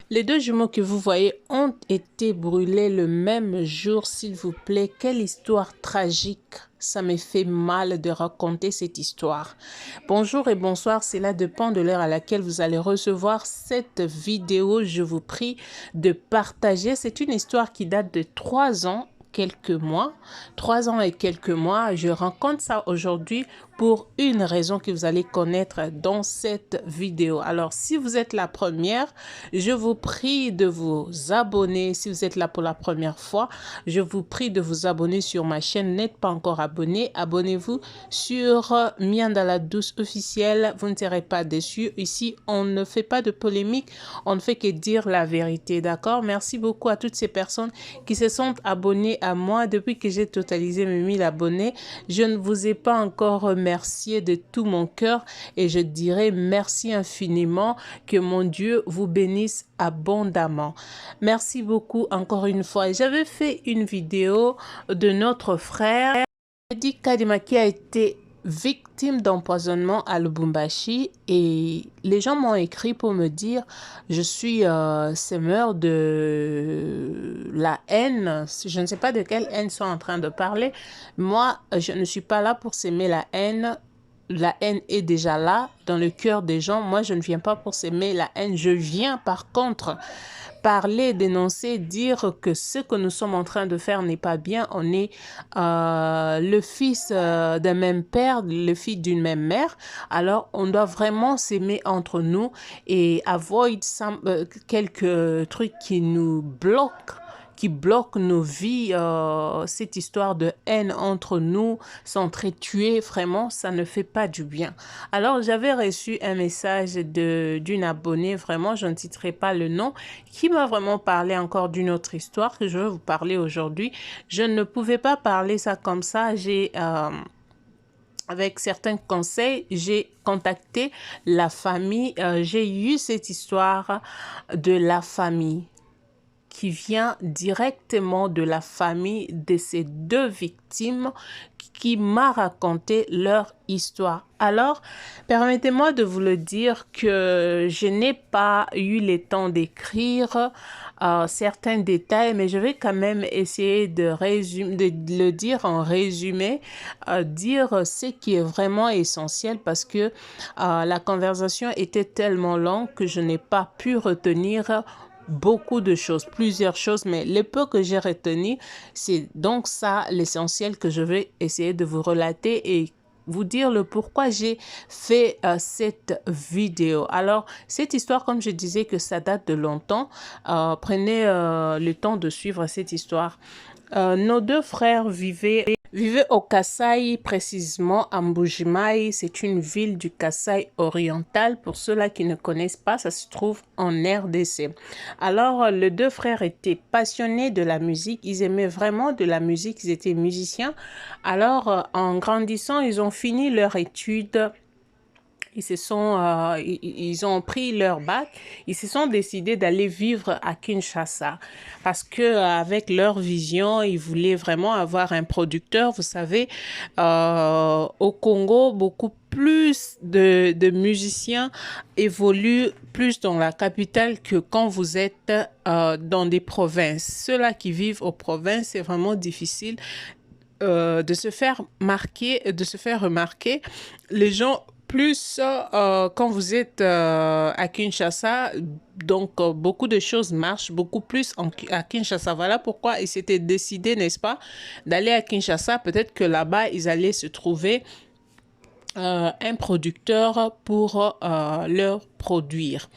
Les deux jumeaux que vous voyez ont été brûlés le même jour, s'il vous plaît. Quelle histoire tragique. Ça me fait mal de raconter cette histoire. Bonjour et bonsoir, cela dépend de l'heure à laquelle vous allez recevoir cette vidéo. Je vous prie de partager. C'est une histoire qui date de 3 ans. Quelques mois, 3 ans et quelques mois, je raconte ça aujourd'hui pour une raison que vous allez connaître dans cette vidéo. Alors, si vous êtes la première, je vous prie de vous abonner. Si vous êtes là pour la première fois, je vous prie de vous abonner sur ma chaîne. N'êtes pas encore abonné, abonnez-vous sur Miandala Douce officiel. Vous ne serez pas déçus. Ici, on ne fait pas de polémique, on ne fait que dire la vérité, d'accord? Merci beaucoup à toutes ces personnes qui se sont abonnées à moi depuis que j'ai totalisé mes 1000 abonnés. Je ne vous ai pas encore remercié de tout mon cœur et je dirais merci infiniment. Que mon Dieu vous bénisse abondamment. Merci beaucoup encore une fois. J'avais fait une vidéo de notre frère Eddie Kadima qui a été victime d'empoisonnement à Lubumbashi et les gens m'ont écrit pour me dire je suis semeur de la haine. Je ne sais pas de quelle haine ils sont en train de parler. Moi, je ne suis pas là pour s'aimer la haine. La haine est déjà là dans le cœur des gens. Moi, je ne viens pas pour s'aimer la haine. Je viens par contre parler, dénoncer, dire que ce que nous sommes en train de faire n'est pas bien. On est le fils d'un même père, le fils d'une même mère. Alors, on doit vraiment s'aimer entre nous et avoid quelques trucs qui nous bloquent, qui bloque nos vies, cette histoire de haine entre nous, s'entretuer, vraiment, ça ne fait pas du bien. Alors, j'avais reçu un message d'une abonnée, vraiment, je ne citerai pas le nom, qui m'a vraiment parlé encore d'une autre histoire que je vais vous parler aujourd'hui. Je ne pouvais pas parler ça comme ça, avec certains conseils, j'ai contacté la famille, j'ai eu cette histoire de la famille qui vient directement de la famille de ces deux victimes qui m'a raconté leur histoire. Alors, permettez-moi de vous le dire que je n'ai pas eu le temps d'écrire certains détails, mais je vais quand même essayer de le dire en résumé, dire ce qui est vraiment essentiel parce que la conversation était tellement longue que je n'ai pas pu retenir beaucoup de choses, plusieurs choses, mais le peu que j'ai retenu, c'est donc ça l'essentiel que je vais essayer de vous relater et vous dire le pourquoi j'ai fait cette vidéo. Alors, cette histoire, comme je disais que ça date de longtemps, prenez le temps de suivre cette histoire. Nos deux frères vivaient au Kasaï, précisément à Mbujimayi. C'est une ville du Kasaï oriental. Pour ceux-là qui ne connaissent pas, ça se trouve en RDC. Alors, les deux frères étaient passionnés de la musique. Ils aimaient vraiment de la musique. Ils étaient musiciens. Alors, en grandissant, ils ont fini leur étude. Ils ont pris leur bac, ils se sont décidés d'aller vivre à Kinshasa parce que avec leur vision, ils voulaient vraiment avoir un producteur. Vous savez, au Congo, beaucoup plus de musiciens évoluent plus dans la capitale que quand vous êtes dans des provinces. Ceux-là qui vivent aux provinces, c'est vraiment difficile de se faire remarquer. Les gens plus quand vous êtes à Kinshasa, donc beaucoup de choses marchent beaucoup plus à Kinshasa. Voilà pourquoi ils s'étaient décidés, n'est-ce pas, d'aller à Kinshasa. Peut-être que là-bas, ils allaient se trouver un producteur pour leur produire.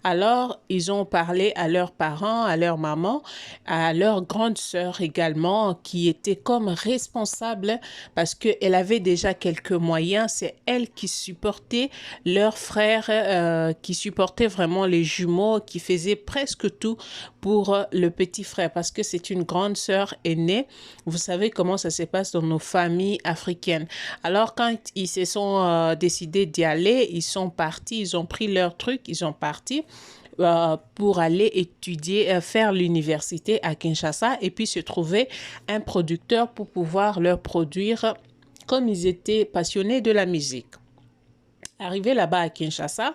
Alors, ils ont parlé à leurs parents, à leur maman, à leur grande sœur également, qui était comme responsable parce qu'elle avait déjà quelques moyens. C'est elle qui supportait leurs frères, qui supportait vraiment les jumeaux, qui faisait presque tout pour le petit frère parce que c'est une grande sœur aînée. Vous savez comment ça se passe dans nos familles africaines. Alors, quand ils se sont décidés d'y aller, ils sont partis, ils ont pris leur truc, ils sont partis pour aller étudier, faire l'université à Kinshasa et puis se trouver un producteur pour pouvoir leur produire comme ils étaient passionnés de la musique. Arrivé là-bas à Kinshasa,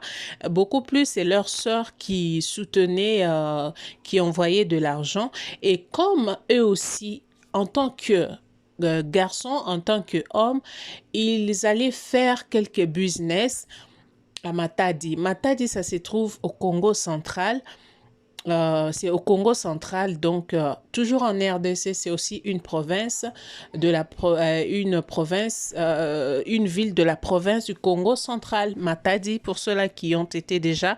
beaucoup plus c'est leurs sœurs qui soutenaient, qui envoyaient de l'argent. Et comme eux aussi, en tant que garçons, en tant qu'hommes, ils allaient faire quelques business à Matadi. Matadi, ça se trouve au Congo central. C'est au Congo central, donc toujours en RDC, c'est aussi une province de la une ville de la province du Congo central, Matadi. Pour ceux-là qui ont été déjà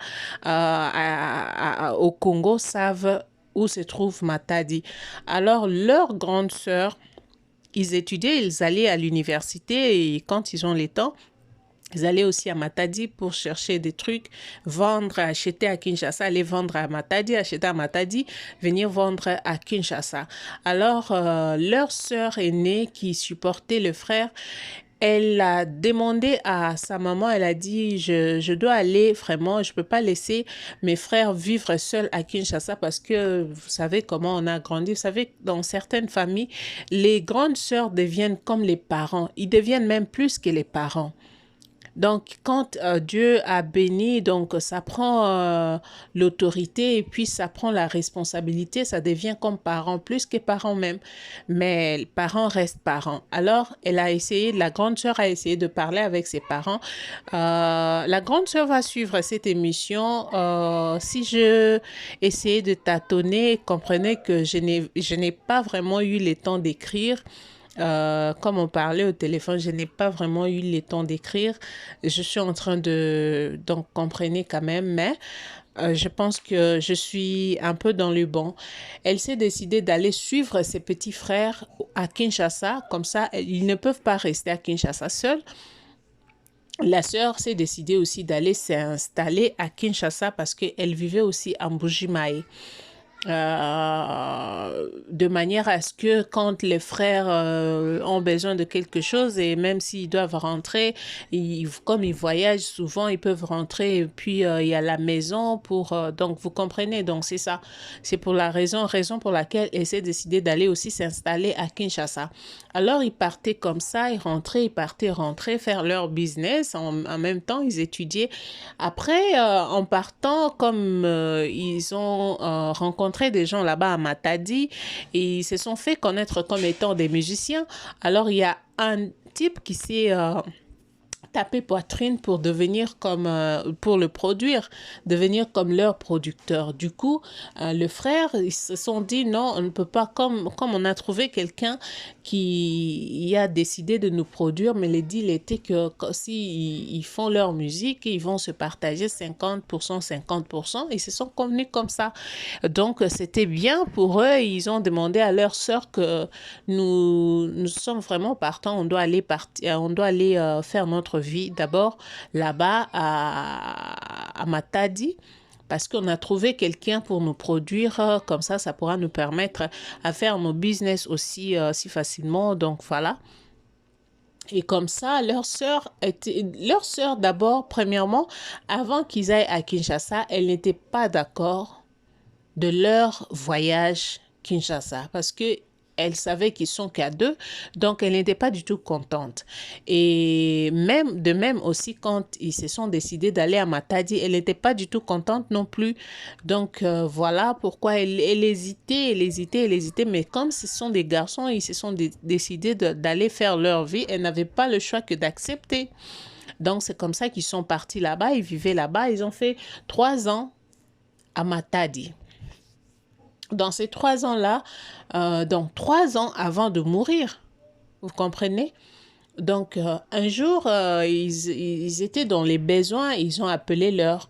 au Congo savent où se trouve Matadi. Alors leur grande sœur, ils étudiaient, ils allaient à l'université et quand ils ont les temps, ils allaient aussi à Matadi pour chercher des trucs, vendre, acheter à Kinshasa, aller vendre à Matadi, acheter à Matadi, venir vendre à Kinshasa. Alors, leur sœur aînée qui supportait le frère, elle a demandé à sa maman, elle a dit, je dois aller vraiment, je ne peux pas laisser mes frères vivre seuls à Kinshasa parce que vous savez comment on a grandi. Vous savez, dans certaines familles, les grandes sœurs deviennent comme les parents. Ils deviennent même plus que les parents. Donc, quand Dieu a béni, donc ça prend l'autorité et puis ça prend la responsabilité, ça devient comme parents, plus que parents même. Mais les parents restent parents. Alors, elle a essayé, la grande sœur a essayé de parler avec ses parents. La grande sœur va suivre cette émission. Si je essayais de tâtonner, comprenez que je n'ai pas vraiment eu le temps d'écrire. Comme on parlait au téléphone, je n'ai pas vraiment eu le temps d'écrire. Je suis en train de... Donc, comprenez quand même, mais je pense que je suis un peu dans le bon. Elle s'est décidée d'aller suivre ses petits frères à Kinshasa. Comme ça, ils ne peuvent pas rester à Kinshasa seuls. La sœur s'est décidée aussi d'aller s'installer à Kinshasa parce qu'elle vivait aussi à Mbuji-Mayi. De manière à ce que quand les frères ont besoin de quelque chose et même s'ils doivent rentrer, comme ils voyagent souvent, ils peuvent rentrer et puis il y a la maison pour... donc vous comprenez, donc c'est ça. C'est pour la raison pour laquelle elle s'est décidée d'aller aussi s'installer à Kinshasa. Alors ils partaient comme ça, ils rentraient, faire leur business. En même temps, ils étudiaient. Après, en partant, comme ils ont rencontré des gens là-bas à Matadi et ils se sont fait connaître comme étant des musiciens. Alors, il y a un type qui s'est taper poitrine pour devenir comme, pour le produire, devenir comme leur producteur. Du coup, le frère, ils se sont dit non, on ne peut pas, comme on a trouvé quelqu'un qui a décidé de nous produire, mais le deal était que si ils font leur musique, ils vont se partager 50%, 50%, ils se sont convenus comme ça. Donc, c'était bien pour eux, ils ont demandé à leur sœur que nous sommes vraiment partants, on doit aller faire notre vie d'abord là-bas à Matadi parce qu'on a trouvé quelqu'un pour nous produire, comme ça pourra nous permettre à faire nos business aussi si facilement, donc voilà. Et comme ça, leur sœur d'abord, premièrement, avant qu'ils aillent à Kinshasa, elle n'était pas d'accord de leur voyage Kinshasa parce que elle savait qu'ils sont qu'à deux, donc elle n'était pas du tout contente. Et de même aussi, quand ils se sont décidés d'aller à Matadi, elle n'était pas du tout contente non plus. Donc voilà pourquoi elle hésitait, mais comme ce sont des garçons, ils se sont décidés d'aller faire leur vie, elle n'avait pas le choix que d'accepter. Donc c'est comme ça qu'ils sont partis là-bas, ils vivaient là-bas, ils ont fait 3 ans à Matadi. Dans ces 3 ans-là, donc 3 ans avant de mourir, vous comprenez? Donc, un jour, ils étaient dans les besoins, ils ont appelé leur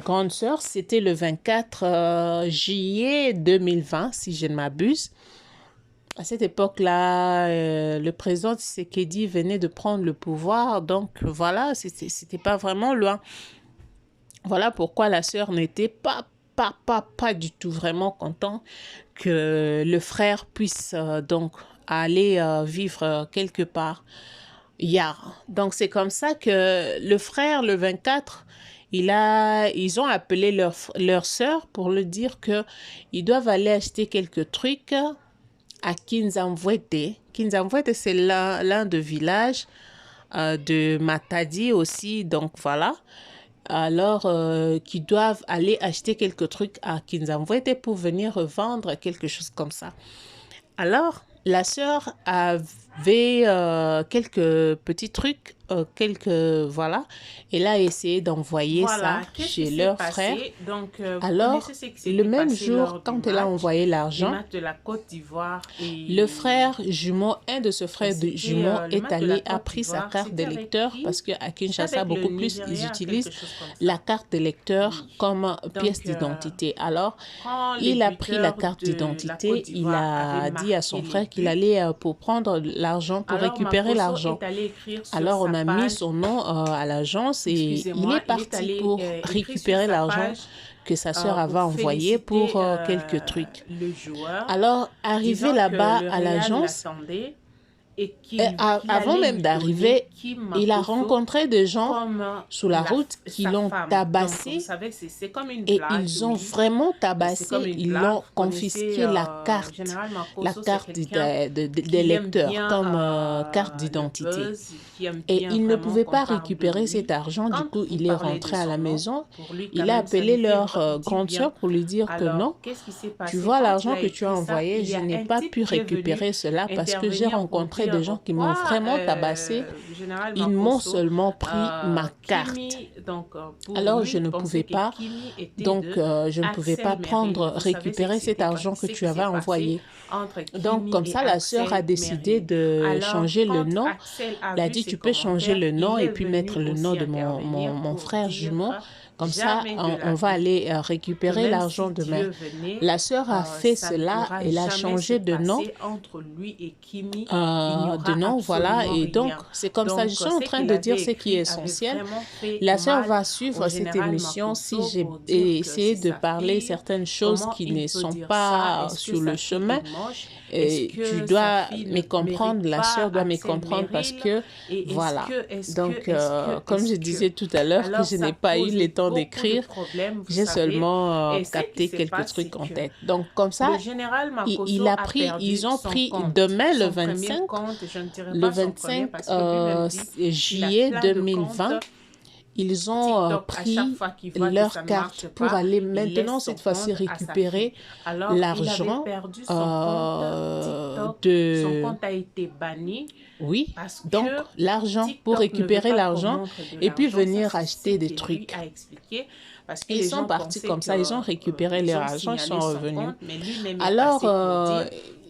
grande sœur, c'était le 24 juillet 2020, si je ne m'abuse. À cette époque-là, le président Tshisekedi venait de prendre le pouvoir, donc voilà, c'était pas vraiment loin. Voilà pourquoi la sœur n'était pas du tout vraiment content que le frère puisse donc aller vivre quelque part. Donc c'est comme ça que le frère, le 24, ils ont appelé leur sœur pour lui dire que ils doivent aller acheter quelques trucs à Kinzamvwete. Kinzamvwete, c'est l'un des villages de Matadi aussi, donc voilà. Alors, qui doivent aller acheter quelques trucs à Kinzamvwete pour venir revendre quelque chose comme ça. Alors, la sœur avait quelques petits trucs, voilà. Elle a essayé d'envoyer ça chez leur frère. Donc, alors, le même jour, quand elle a envoyé l'argent, le frère jumeau, un de ses frères jumeaux est allé, a pris sa carte de lecteur parce qu'à Kinshasa, beaucoup plus, ils utilisent la carte de lecteur comme pièce d'identité. Alors, il a pris la carte d'identité, il a dit à son frère qu'il allait pour prendre l'argent, pour récupérer l'argent. Alors, on a mis son nom à l'agence et il est parti pour récupérer l'argent que sa sœur avait envoyé pour quelques trucs. Alors, arrivé là-bas à l'agence, avant même d'arriver, il a rencontré des gens sur la route qui l'ont tabassé et ils ont vraiment tabassé, ils l'ont confisqué la carte des lecteurs comme carte d'identité. Et il ne pouvait pas récupérer cet argent, du coup il est rentré à la maison, il a appelé leur grande sœur pour lui dire que non, tu vois l'argent que tu as envoyé, je n'ai pas pu récupérer cela parce que j'ai rencontré des gens qui m'ont vraiment tabassé. Ils m'ont seulement pris ma carte. Alors, je ne pouvais pas, je ne pouvais pas récupérer cet argent que tu avais envoyé. Donc, comme ça, la sœur a décidé de changer le nom. Elle a dit, tu peux changer le nom et puis mettre le nom de mon frère jumeau. Comme ça, on va aller récupérer l'argent demain. La sœur a fait cela, elle a changé de nom. Voilà. Et donc, c'est comme ça. Je suis en train de dire ce qui est essentiel. La sœur va suivre cette émission si j'ai essayé de parler certaines choses qui ne sont pas sur le chemin. Tu dois me comprendre, la sœur doit me comprendre parce que, voilà. Donc, comme je disais tout à l'heure, que je n'ai pas eu le temps d'écrire, j'ai seulement capté quelques trucs en tête. Donc, comme ça, ils ont pris demain, le 25 juillet 2020, ils ont pris leur carte pour aller maintenant, cette fois-ci, récupérer l'argent de... Son compte a été banni. Oui, donc l'argent, pour récupérer l'argent et puis venir acheter des trucs. Ils sont partis comme ça, ils ont récupéré leur argent, ils sont revenus. Alors,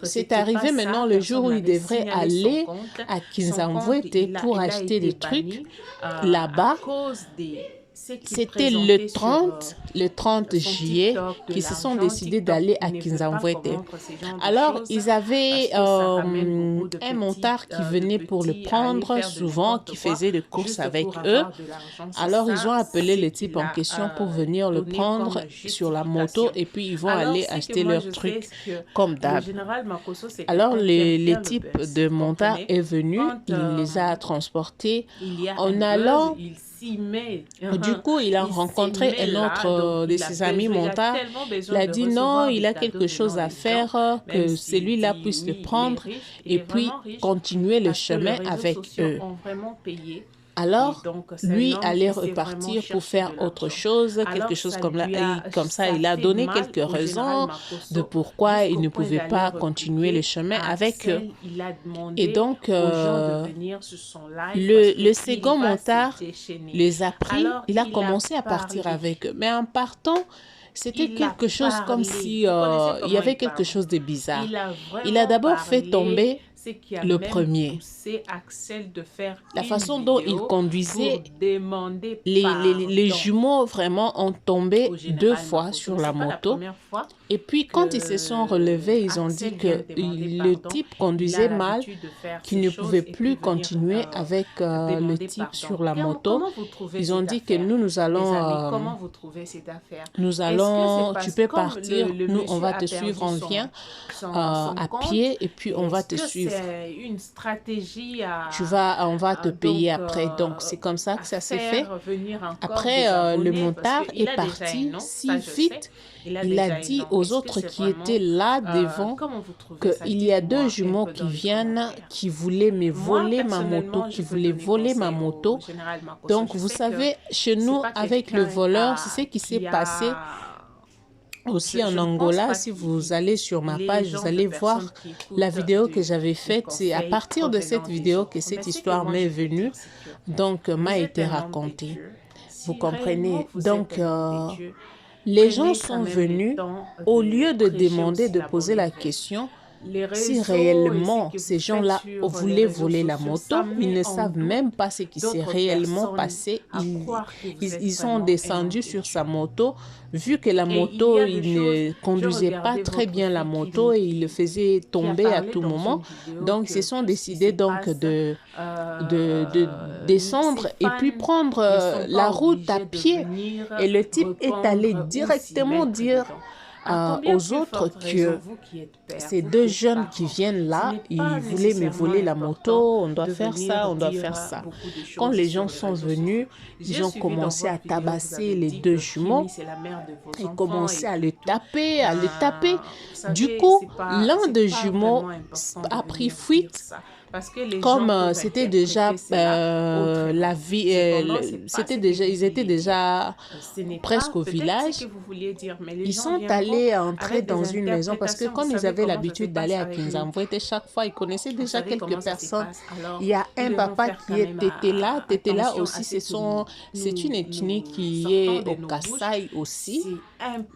c'est arrivé maintenant le jour où ils devraient aller à Kinzamvwete pour acheter des trucs là-bas. C'était le 30 juillet qu'ils se sont décidés d'aller à Kinzamvwete. Alors, ils avaient un montard qui venait pour le prendre souvent, qui faisait des courses avec eux. Alors, ils ont appelé le type en question pour venir le prendre sur la moto et puis ils vont aller acheter leurs trucs comme d'hab. Alors, le type de montard est venu, il les a transportés en allant... Du coup, il a rencontré un autre de ses amis montards. Il a dit non, il a quelque chose à faire, que celui-là puisse le prendre et puis continuer le chemin avec eux. Alors, lui allait repartir pour faire autre chose, quelque chose comme ça. Il a donné quelques raisons de pourquoi il ne pouvait pas continuer le chemin avec eux. Et donc, le second montard les a pris, il a commencé à partir avec eux. Mais en partant, c'était quelque chose comme si il y avait quelque chose de bizarre. Il a d'abord fait tomber le premier. La façon dont il conduisait, les jumeaux vraiment ont tombé 2 fois sur la moto. Et puis quand ils se sont relevés, ils ont dit que le type conduisait mal, qu'il ne pouvait plus continuer avec le type sur la moto. Ils ont dit que nous allons... tu peux partir, nous on va te suivre, on vient à pied et puis on va te suivre. une stratégie à on va te payer donc après. Donc, c'est comme ça que ça s'est fait. faire venir encore des Après, le abonnés parce montard qu'il est a déjà un parti nom, si ça je sais. vite. Il a Il a déjà un dit nom. aux Est-ce que autres c'est qui vraiment étaient là devant comment vous trouvez ça? qu'il y a deux Dites-moi jumeaux un peu qui dans les viennent, commentaires. qui voulaient me Moi, voler ma moto, personnellement, qui je peux voulaient donner voler ma conseil moto. au général Makosso. Donc, Je vous sais que savez, chez c'est nous, pas avec le quelqu'un voleur, c'est ce qui s'est qui passé a... aussi en Je ne pense Angola. pas Si qu'il vous allez sur ma il est le page, vous genre de allez personne voir qui écoute la vidéo que des j'avais faite. C'est à conseils partir de provenant cette des vidéo que autres. Mais cette ce que histoire moi m'est je peux venue, dire, c'est que donc vous m'a êtes été un homme de racontée. Dieu. Vous Si comprenez? réellement vous Donc, êtes un homme de Dieu, les gens prenez quand sont même le venus, temps au de lieu de prêcher demander, aussi de la poser bonne la nouvelle. question, Les si réseaux et ce réellement que vous ces faites gens-là sur les voulaient réseaux voler la sociaux, ça moto, ils met ne en savent même doute pas ce qui s'est d'autres réellement personnes passé. à croire que vous êtes Ils sont vraiment un homme descendus de sur Dieu. sa moto, vu que la Et il y moto, a des il choses, ne je conduisait pas regardais très votre bien la fille moto et il le faisait qui a tomber à parlé tout dans moment. une vidéo Donc, ils se que sont tout ce qui décidés se donc passe, de descendre ses et puis fans prendre ne sont la pas route à obligés de pied. venir Et le type est allé répondre ou s'y directement mettre dire dedans. À combien aux plus autres forte raison, que vous qui êtes père, ces vous deux qui êtes jeunes qui parent, viennent ce là, n'est pas ils voulaient me nécessairement voler la important moto, on doit de faire venir ça, on doit dire faire ça. beaucoup de Quand choses les sur gens les sont réseaux venus, sociaux. ils J'ai ont suivi dans commencé à votre vidéo, vous tabasser avez les dit deux que Kimi, jumeaux c'est la mère de vos et enfants commencé et à que le tout. taper, à le taper. Vous Du savez, coup, l'un c'est des pas jumeaux vraiment important de a pris venir dire fuite. ça. Parce que les Comme gens peuvent c'était déjà interpréter cela la autrement. vie, Cependant, c'est pas ce que vous ils étaient vouliez dire. déjà Ce n'est presque pas au peut-être ce que village. vous vouliez dire, mais les Ils gens sont viendront allés entrer avec des dans une maison parce que interprétations. Vous comme ils savez avaient comment ça se l'habitude d'aller passe à avec nous. Kinzamvouete chaque fois, ils connaissaient Vous déjà savez quelques comment ça se personnes. passe. Alors, Il y a nous un devons papa faire quand qui même était là. Tétéla attention à aussi, ce que c'est une ethnie nous qui sortons est de au nos bouches. Kasaï aussi.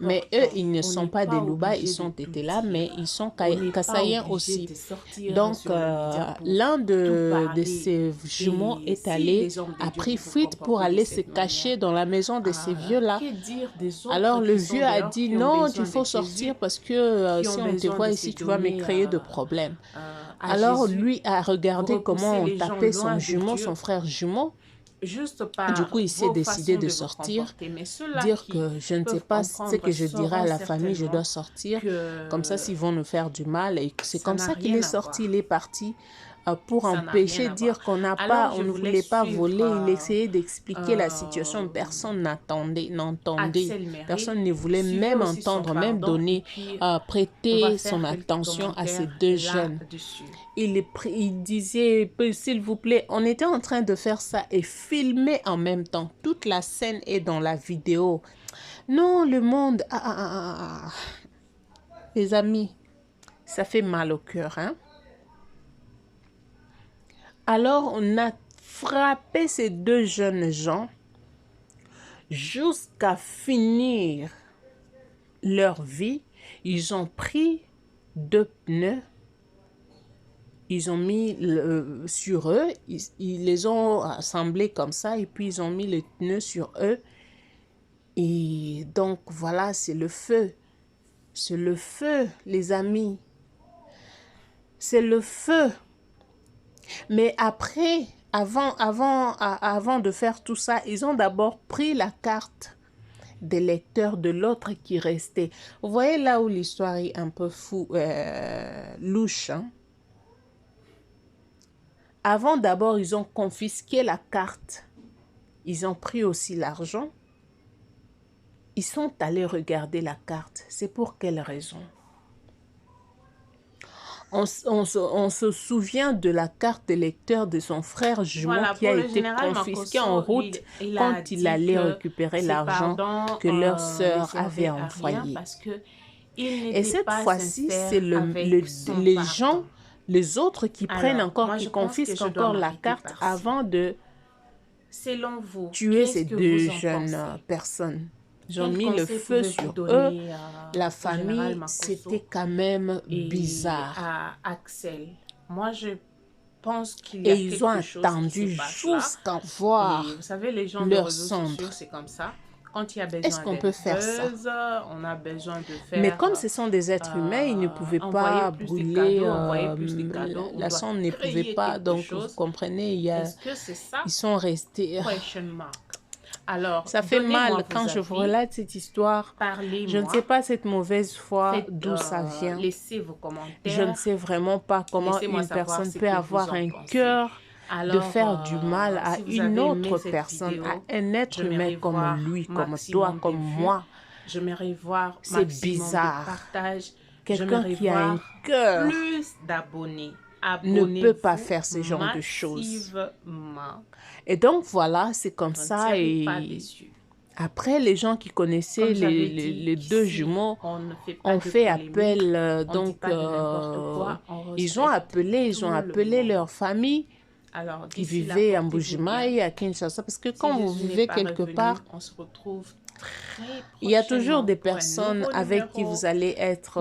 C'est Mais eux, important. ils ne On sont n'est pas des pas Louba, ils obligé sont de tout Tétéla, mais dire. ils sont On n'est pas Kassaïens obligé aussi. de sortir Donc, sur les médias pour l'un tout de parler. ces jumeaux Et est si allé, les hommes de a Dieu pris vous vous fuite pour comportez de aller se cette cacher manière, dans la maison de ces vieux-là. que dire des Alors autres le qui sont vieux a dehors, dit qui ont non, besoin il faut de sortir Jésus, parce que qui ont si on te besoin voit de ici, se tu vas me donner créer de problèmes. à Alors Jésus, lui a regardé comment repousser on les gens tapait son loin de jumeau, Dieu, son frère jumeau. juste Du par coup, il s'est vos décidé façons de de vous sortir, comporter. Mais ceux-là dire qui que je ne sais peuvent pas ce que comprendre je dirai à sauront la famille, je dois certainement sortir. Comme ça, que s'ils vont nous faire du mal. Et c'est ça comme n'a ça qu'il rien est à sorti, voir. il est parti pour Ça n'a rien empêcher, à voir. dire qu'on n'a Alors, pas, je on ne voulais voulait pas suivre voler. Il essayait d'expliquer la situation. euh, Personne n'entendait. Axel Méry. Personne ne voulait Suivez même aussi son entendre, même pardon et donner, puis on va prêter faire son quelques attention à ces commentaires deux jeunes. là-dessus. Il disait, s'il vous plaît, on était en train de faire ça et filmer en même temps. Toute la scène est dans la vidéo. Non, le monde... Les amis, ça fait mal au cœur, hein? Alors, on a frappé ces deux jeunes gens jusqu'à finir leur vie. Ils ont pris 2 pneus. Ils ont mis sur eux, ils les ont assemblés comme ça et puis ils ont mis les pneus sur eux. Et donc voilà, c'est le feu. C'est le feu, les amis. C'est le feu. Mais après, avant de faire tout ça, ils ont d'abord pris la carte des lecteurs de l'autre qui restait. Vous voyez là où l'histoire est un peu louche, hein? Avant, d'abord, ils ont confisqué la carte. Ils ont pris aussi l'argent. Ils sont allés regarder la carte. C'est pour quelle raison? On se souvient de la carte de lecteur de son frère jumeau qui a été confisquée en route quand il allait récupérer l'argent que leur sœur avait envoyé. Et cette fois-ci, c'est les gens... Les autres qui prennent encore, qui confisquent encore la carte avant de tuer ces deux jeunes personnes. Ils ont mis le feu sur eux. La famille, c'était quand même bizarre. À Axel, moi je pense qu'il y a quelque chose qui se passe là. Et ils ont attendu jusqu'à voir vous savez, les gens leur de réseaux cendre. sociaux, c'est comme ça. Quand il y a besoin Est-ce qu'on peut faire ça? on a besoin de faire... Mais comme ce sont des êtres humains, ils ne pouvaient pas brûler, la cendre ne pouvait pas, donc vous comprenez, Est-ce que c'est ça? ils sont restés... Alors, Ça fait mal quand je vous avis. relate cette histoire. Parlez-moi. Je ne sais pas cette mauvaise foi d'où ça vient. Laissez vos commentaires. Je ne sais vraiment pas comment une personne peut avoir un cœur de faire du mal à si vous une avez aimé autre cette personne, vidéo, à un être humain comme lui, comme toi, comme moi. J'aimerais voir C'est maximum bizarre. de partage. Quelqu'un qui a un cœur plus d'abonnés. ne peut pas faire ce genre de choses. Et donc voilà, c'est comme ça. Et après, les gens qui connaissaient les deux jumeaux ont fait appel. Donc, ils ont appelé leur famille qui vivait à Mbujimayi, à Kinshasa. Parce que quand vous vivez quelque part, on se retrouve il y a toujours des personnes avec qui vous allez être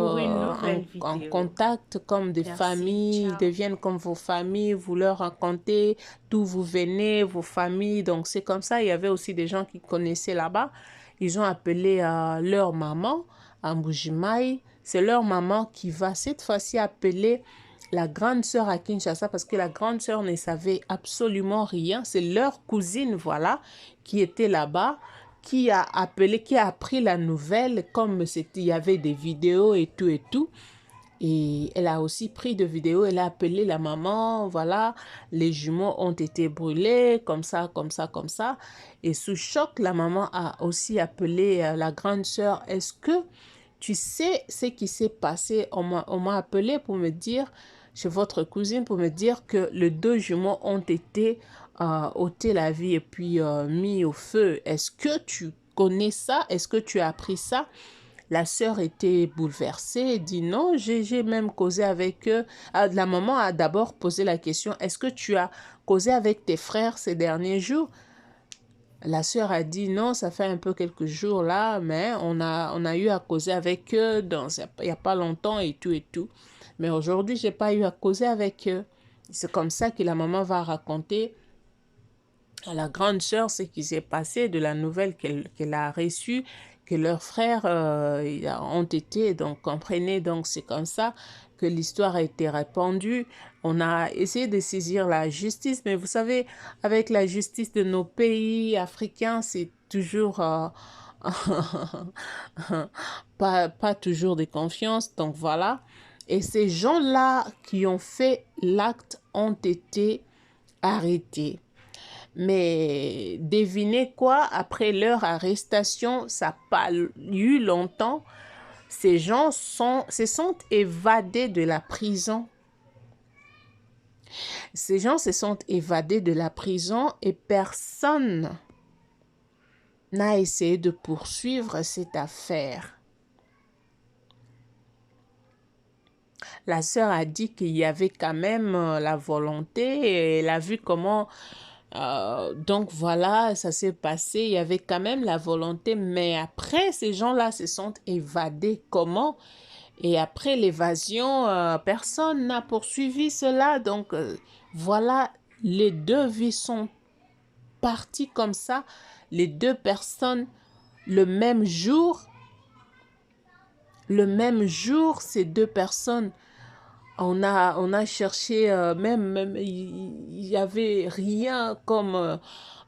en contact, comme des familles, ils deviennent comme vos familles, vous leur racontez d'où vous venez, vos familles. Donc c'est comme ça, il y avait aussi des gens qui connaissaient là-bas. Ils ont appelé leur maman à Mbujimayi. C'est leur maman qui va cette fois-ci appeler la grande sœur à Kinshasa parce que la grande sœur ne savait absolument rien. C'est leur cousine, voilà, qui était là-bas, qui a appelé, qui a appris la nouvelle, comme il y avait des vidéos et tout et tout. Et elle a aussi pris de vidéos, elle a appelé la maman, voilà, les jumeaux ont été brûlés, comme ça, comme ça, comme ça. Et sous choc, la maman a aussi appelé la grande sœur. Est-ce que tu sais ce qui s'est passé? On m'a appelé pour me dire, chez votre cousine, pour me dire que les deux jumeaux ont été ôtés la vie et puis mis au feu. Est-ce que tu connais ça? Est-ce que tu as appris ça? La sœur était bouleversée et dit non, j'ai même causé avec eux. La maman a d'abord posé la question, est-ce que tu as causé avec tes frères ces derniers jours? La sœur a dit non, ça fait un peu quelques jours là, mais on a eu à causer avec eux il n'y a pas longtemps et tout et tout. Mais aujourd'hui, je n'ai pas eu à causer avec eux. C'est comme ça que la maman va raconter à la grande sœur ce qui s'est passé, de la nouvelle qu'elle a reçue, que leurs frères ont été, donc comprenez, donc c'est comme ça que l'histoire a été répandue. On a essayé de saisir la justice, mais vous savez, avec la justice de nos pays africains, c'est toujours pas toujours de confiance, donc voilà. Et ces gens-là qui ont fait l'acte ont été arrêtés. Mais devinez quoi, après leur arrestation, ça n'a pas eu longtemps, ces gens se sont évadés de la prison. Ces gens se sont évadés de la prison et personne n'a essayé de poursuivre cette affaire. La sœur a dit qu'il y avait quand même la volonté et elle a vu comment... donc voilà, ça s'est passé, il y avait quand même la volonté, mais après, ces gens-là se sont évadés. Comment? Et après l'évasion, personne n'a poursuivi cela. Donc voilà, les deux vies sont parties comme ça. Les deux personnes, le même jour, ces deux personnes, on a cherché, même il n'y avait rien comme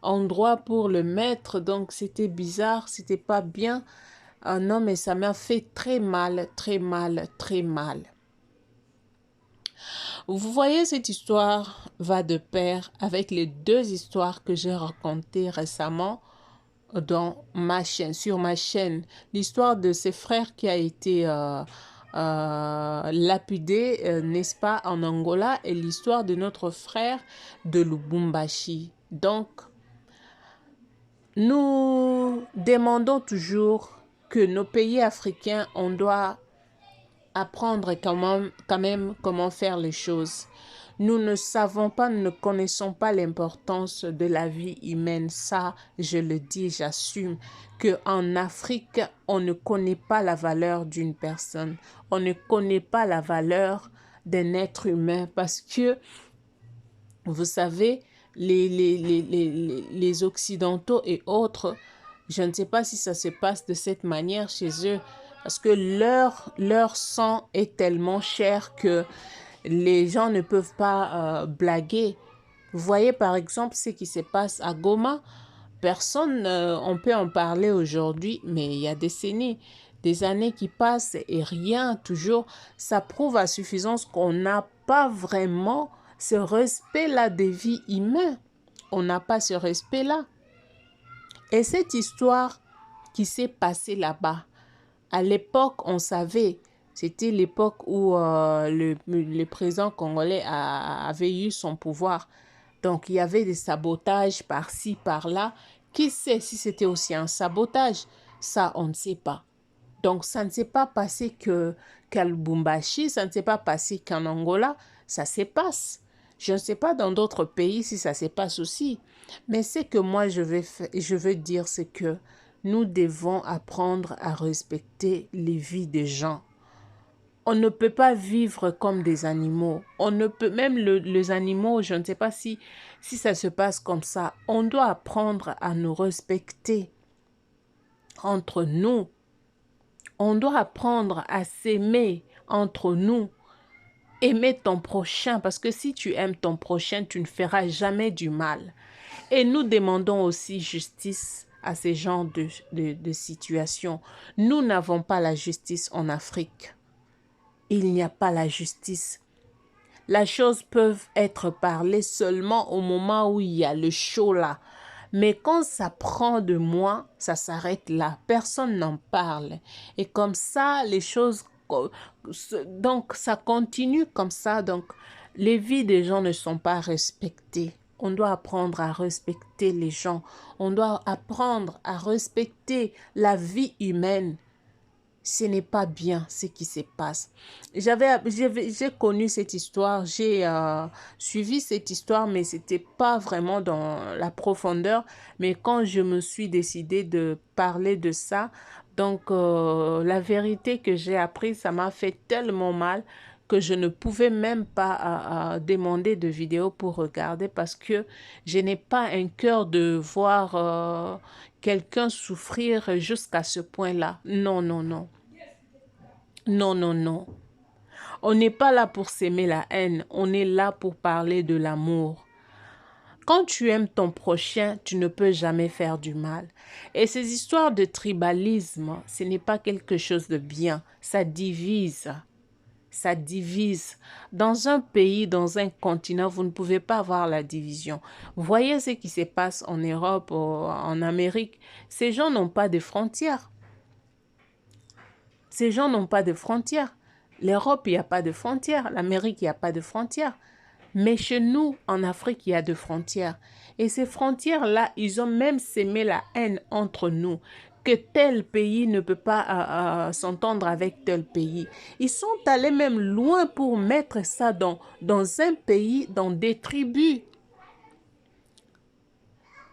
endroit pour le mettre, donc c'était bizarre, c'était pas bien. Non, mais ça m'a fait très mal, très mal, très mal. Vous voyez, cette histoire va de pair avec les deux histoires que j'ai racontées récemment dans ma chaîne, sur ma chaîne. L'histoire de ces frères qui a été... lapidé, n'est-ce pas, en Angola, et l'histoire de notre frère de Lubumbashi. Donc, nous demandons toujours que nos pays africains, on doit apprendre quand même comment faire les choses. Nous ne savons pas, nous ne connaissons pas l'importance de la vie humaine. Ça, je le dis, j'assume qu'en Afrique, on ne connaît pas la valeur d'une personne. On ne connaît pas la valeur d'un être humain parce que, vous savez, les Occidentaux et autres, je ne sais pas si ça se passe de cette manière chez eux parce que leur sang est tellement cher que les gens ne peuvent pas blaguer. Vous voyez par exemple ce qui se passe à Goma. Personne, on peut en parler aujourd'hui, mais il y a des années qui passent et rien, toujours, ça prouve à suffisance qu'on n'a pas vraiment ce respect-là des vies humaines. On n'a pas ce respect-là. Et cette histoire qui s'est passée là-bas, à l'époque, on savait, c'était l'époque où le président congolais avait eu son pouvoir. Donc, il y avait des sabotages par-ci, par-là. Qui sait si c'était aussi un sabotage? Ça, on ne sait pas. Donc, ça ne s'est pas passé qu'à Lubumbashi, ça ne s'est pas passé qu'en Angola, ça se passe. Je ne sais pas dans d'autres pays si ça se passe aussi. Mais ce que moi, je veux dire, c'est que nous devons apprendre à respecter les vies des gens. On ne peut pas vivre comme des animaux. On ne peut, même les animaux, je ne sais pas si ça se passe comme ça. On doit apprendre à nous respecter entre nous. On doit apprendre à s'aimer entre nous. Aimer ton prochain, parce que si tu aimes ton prochain, tu ne feras jamais du mal. Et nous demandons aussi justice à ces genres de situations. Nous n'avons pas la justice en Afrique. Il n'y a pas la justice. Les choses peuvent être parlées seulement au moment où il y a le chaud là. Mais quand ça prend de moi, ça s'arrête là. Personne n'en parle. Et comme ça, les choses... Donc, ça continue comme ça. Donc, les vies des gens ne sont pas respectées. On doit apprendre à respecter les gens. On doit apprendre à respecter la vie humaine. Ce n'est pas bien ce qui se passe. J'ai connu cette histoire, j'ai suivi cette histoire, mais ce n'était pas vraiment dans la profondeur. Mais quand je me suis décidée de parler de ça, donc la vérité que j'ai apprise, ça m'a fait tellement mal que je ne pouvais même pas demander de vidéo pour regarder parce que je n'ai pas un cœur de voir quelqu'un souffrir jusqu'à ce point-là. Non, non, non. Non, non, non. On n'est pas là pour s'aimer la haine. On est là pour parler de l'amour. Quand tu aimes ton prochain, tu ne peux jamais faire du mal. Et ces histoires de tribalisme, ce n'est pas quelque chose de bien. Ça divise. Ça divise. Dans un pays, dans un continent, vous ne pouvez pas avoir la division. Voyez ce qui se passe en Europe, en Amérique. Ces gens n'ont pas de frontières. Ces gens n'ont pas de frontières. L'Europe, il n'y a pas de frontières. L'Amérique, il n'y a pas de frontières. Mais chez nous, en Afrique, il y a de frontières. Et ces frontières-là, ils ont même sémé la haine entre nous. Que tel pays ne peut pas s'entendre avec tel pays. Ils sont allés même loin pour mettre ça dans un pays, dans des tribus.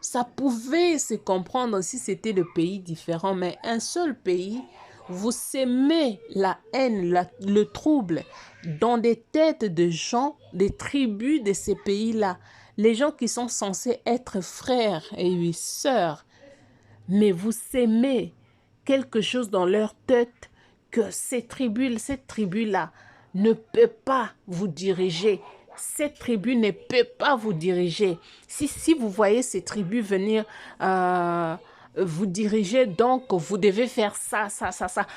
Ça pouvait se comprendre si c'était le pays différent, mais un seul pays, vous sémez la haine, le trouble dans des têtes de gens, des tribus de ces pays-là. Les gens qui sont censés être frères et sœurs. Mais vous sémez quelque chose dans leur tête que cette tribu-là ne peut pas vous diriger. Cette tribu ne peut pas vous diriger. Si vous voyez ces tribus venir vous diriger, donc vous devez faire ça.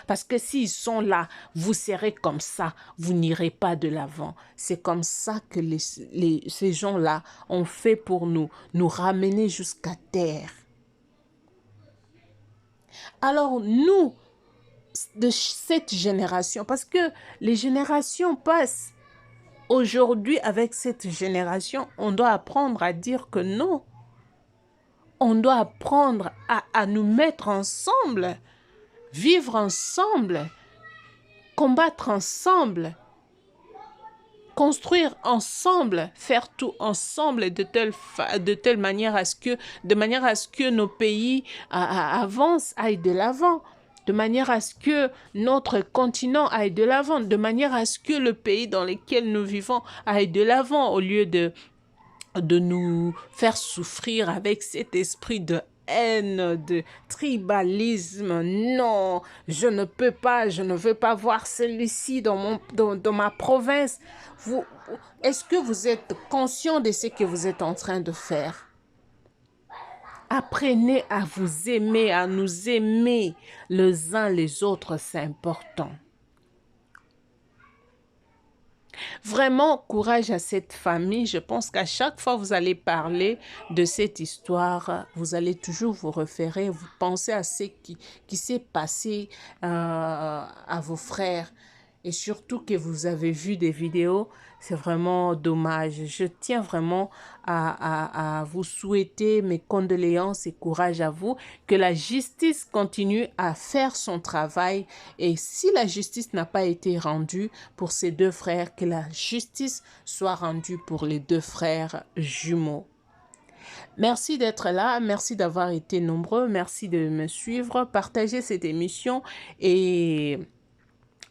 Parce que s'ils sont là, vous serez comme ça. Vous n'irez pas de l'avant. C'est comme ça que ces gens-là ont fait pour nous ramener jusqu'à terre. Alors nous, de cette génération, parce que les générations passent, aujourd'hui avec cette génération, on doit apprendre à dire que non. On doit apprendre à nous mettre ensemble, vivre ensemble, combattre ensemble, construire ensemble, faire tout ensemble de telle manière à ce que nos pays avancent, aillent de l'avant, de manière à ce que notre continent aille de l'avant, de manière à ce que le pays dans lequel nous vivons aille de l'avant, au lieu de nous faire souffrir avec cet esprit de haine, de tribalisme. Non, je ne peux pas, je ne veux pas voir celui-ci dans ma province. Est-ce que vous êtes conscient de ce que vous êtes en train de faire? Apprenez à vous aimer, à nous aimer les uns les autres, c'est important. Vraiment, courage à cette famille. Je pense qu'à chaque fois que vous allez parler de cette histoire, vous allez toujours vous référer, vous pensez à ce qui s'est passé à vos frères. Et surtout que vous avez vu des vidéos, c'est vraiment dommage. Je tiens vraiment à vous souhaiter mes condoléances et courage à vous. Que la justice continue à faire son travail. Et si la justice n'a pas été rendue pour ces deux frères, que la justice soit rendue pour les deux frères jumeaux. Merci d'être là, merci d'avoir été nombreux, merci de me suivre, partagez cette émission et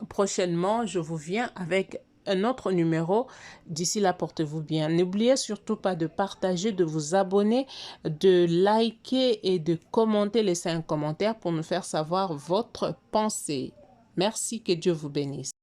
prochainement, je vous viens avec un autre numéro. D'ici là, portez-vous bien. N'oubliez surtout pas de partager, de vous abonner, de liker et de commenter, laisser un commentaire pour nous faire savoir votre pensée. Merci, que Dieu vous bénisse.